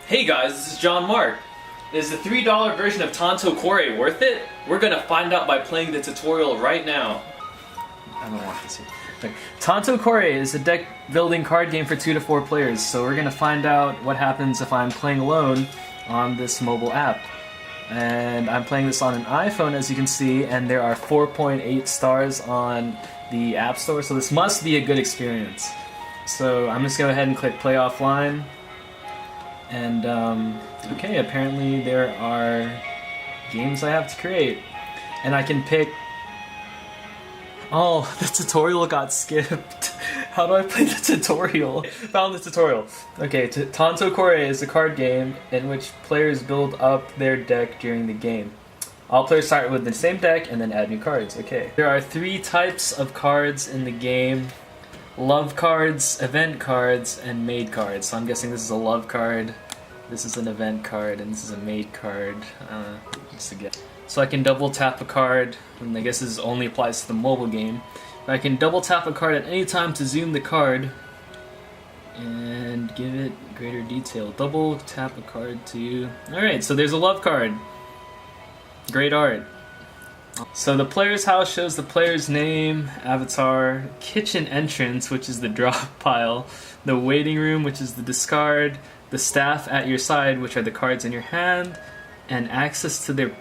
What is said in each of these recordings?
Hey guys, this is John Mark. Is the $3 version of Tanto Cuore worth it? We're gonna find out by playing the tutorial right now. I don't want this here. Okay. Tanto Cuore is a deck building card game for 2 to 4 players, so we're gonna find out what happens if I'm playing alone on this mobile app. And I'm playing this on an iPhone, as you can see, and there are 4.8 stars on the App Store, so this must be a good experience. So I'm just gonna go ahead and click play offline. And okay, apparently there are games I have to create. And I can pick... Oh, the tutorial got skipped. How do I play the tutorial? Found the tutorial. Okay, Tanto Cuore is a card game in which players build up their deck during the game. All players start with the same deck and then add new cards. Okay. There are 3 types of cards in the game. Love cards, event cards, and maid cards. So I'm guessing this is a love card, this is an event card, and this is a maid card. Just a guess. So I can double tap a card, and I guess this only applies to the mobile game. I can double tap a card at any time to zoom the card and give it greater detail. Double tap a card to... Alright, so there's a love card. Great art. So the player's house shows the player's name, avatar, kitchen entrance, which is the drop pile, the waiting room, which is the discard, the staff at your side, which are the cards in your hand, and access to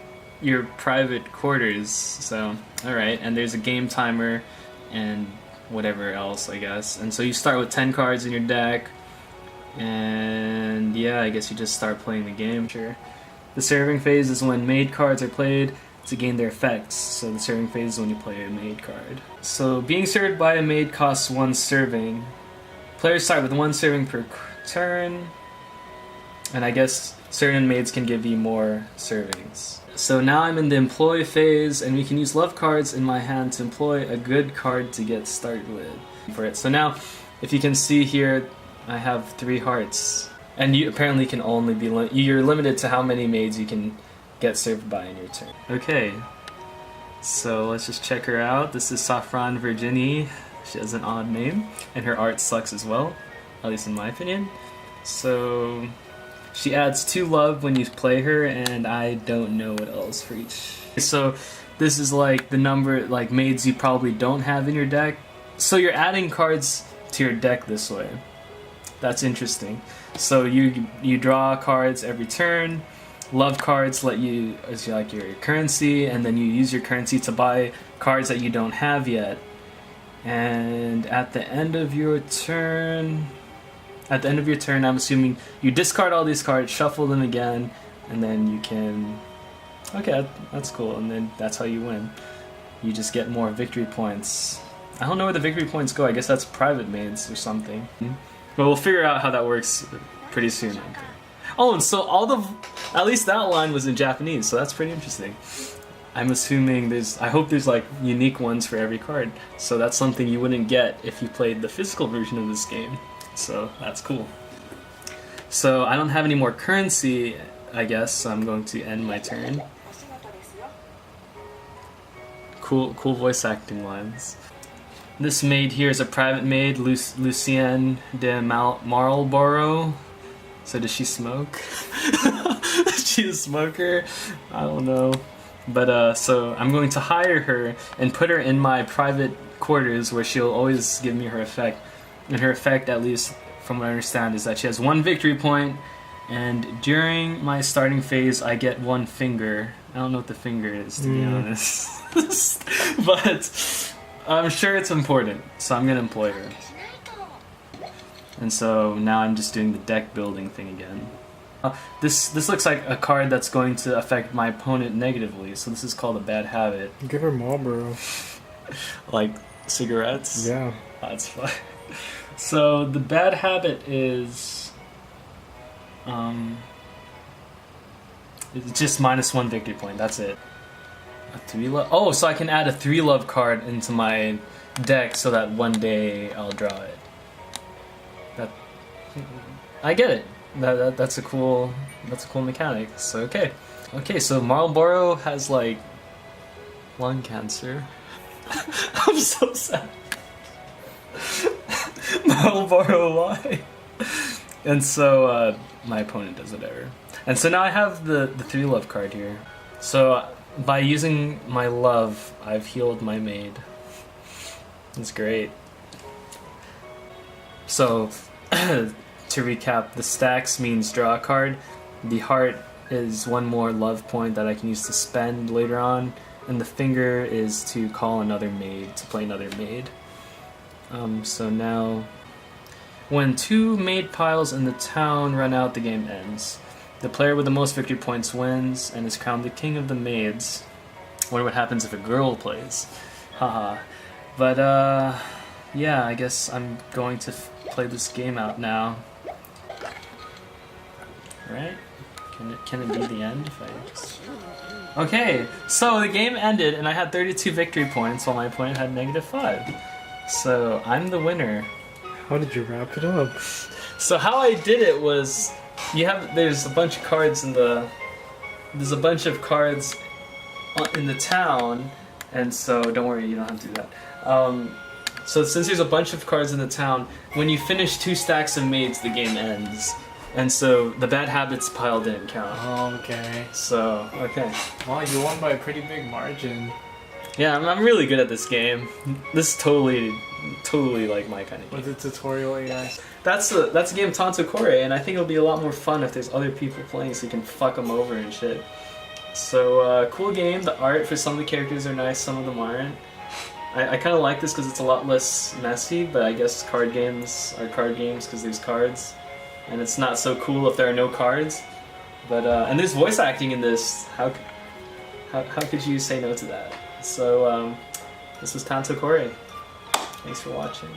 your private quarters. So, alright, and there's a game timer and whatever else, I guess. And so you start with 10 cards in your deck, and yeah, I guess you just start playing the game. Sure. The serving phase is when maid cards are played to gain their effects. So the serving phase is when you play a maid card. So being served by a maid costs 1 serving. Players start with 1 serving per turn, and I guess certain maids can give you more servings. So now I'm in the employ phase, and we can use love cards in my hand to employ a good card to get started with. For it. So now, if you can see here, I have 3 hearts. And you apparently can only be you're limited to how many maids you can get served by in your turn. Okay, so let's just check her out. This is Saffron Virginie. She has an odd name, and her art sucks as well, at least in my opinion. So she adds 2 love when you play her, and I don't know what else for each. So this is like the number, like maids you probably don't have in your deck. So you're adding cards to your deck this way. That's interesting. So you draw cards every turn. Love cards let you, as like your currency, and then you use your currency to buy cards that you don't have yet. And at the end of your turn, I'm assuming you discard all these cards, shuffle them again, and then you can... Okay, that's cool, and then that's how you win. You just get more victory points. I don't know where the victory points go. I guess that's private maids or something. But we'll figure out how that works pretty soon, I think. Oh, and so at least that line was in Japanese, so that's pretty interesting. I'm assuming I hope there's like unique ones for every card. So that's something you wouldn't get if you played the physical version of this game. So that's cool. So I don't have any more currency, I guess, so I'm going to end my turn. Cool voice acting lines. This maid here is a private maid, Lucienne de Marlborough. So does she smoke? Is she a smoker? I don't know. But so I'm going to hire her and put her in my private quarters where she'll always give me her effect. And her effect, at least from what I understand, is that she has 1 victory point, and during my starting phase I get 1 finger. I don't know what the finger is, to be honest. But I'm sure it's important, so I'm gonna employ her. And so now I'm just doing the deck building thing again. This looks like a card that's going to affect my opponent negatively, so this is called a bad habit. Give her Marlboro. Like cigarettes? Yeah. That's fine. So the bad habit is... it's just -1 victory point, that's it. A 3 love... Oh, so I can add a 3 love card into my deck so that one day I'll draw it. I get it. That's a cool mechanic. So okay. So Marlboro has like lung cancer. I'm so sad. Marlboro, why? And so my opponent does whatever. And so now I have the 3 love card here. So by using my love, I've healed my maid. It's great. So to recap, the stacks means draw a card. The heart is 1 more love point that I can use to spend later on. And the finger is to call another maid, to play another maid. So now, when 2 maid piles in the town run out, the game ends. The player with the most victory points wins and is crowned the king of the maids. I wonder what happens if a girl plays. Haha. But, yeah, I guess I'm going to play this game out now. Right? Can it be the end if I just... Okay, so the game ended and I had 32 victory points while my opponent had -5. So I'm the winner. How did you wrap it up? So how I did it was, there's a bunch of cards in the town, and so don't worry, you don't have to do that. So since there's a bunch of cards in the town, when you finish 2 stacks of maids, the game ends. And so the bad habits pile didn't count. Oh, okay. So, okay. Well, you won by a pretty big margin. Yeah, I'm really good at this game. This is totally like my kind of game. With the tutorial AI. That's a game of Tanto Cuore, and I think it'll be a lot more fun if there's other people playing so you can fuck them over and shit. So, cool game. The art for some of the characters are nice, some of them aren't. I kind of like this because it's a lot less messy, but I guess card games are card games because there's cards. And it's not so cool if there are no cards. But, and there's voice acting in this. How could you say no to that? So, this was Tanto Cuore. Thanks for watching.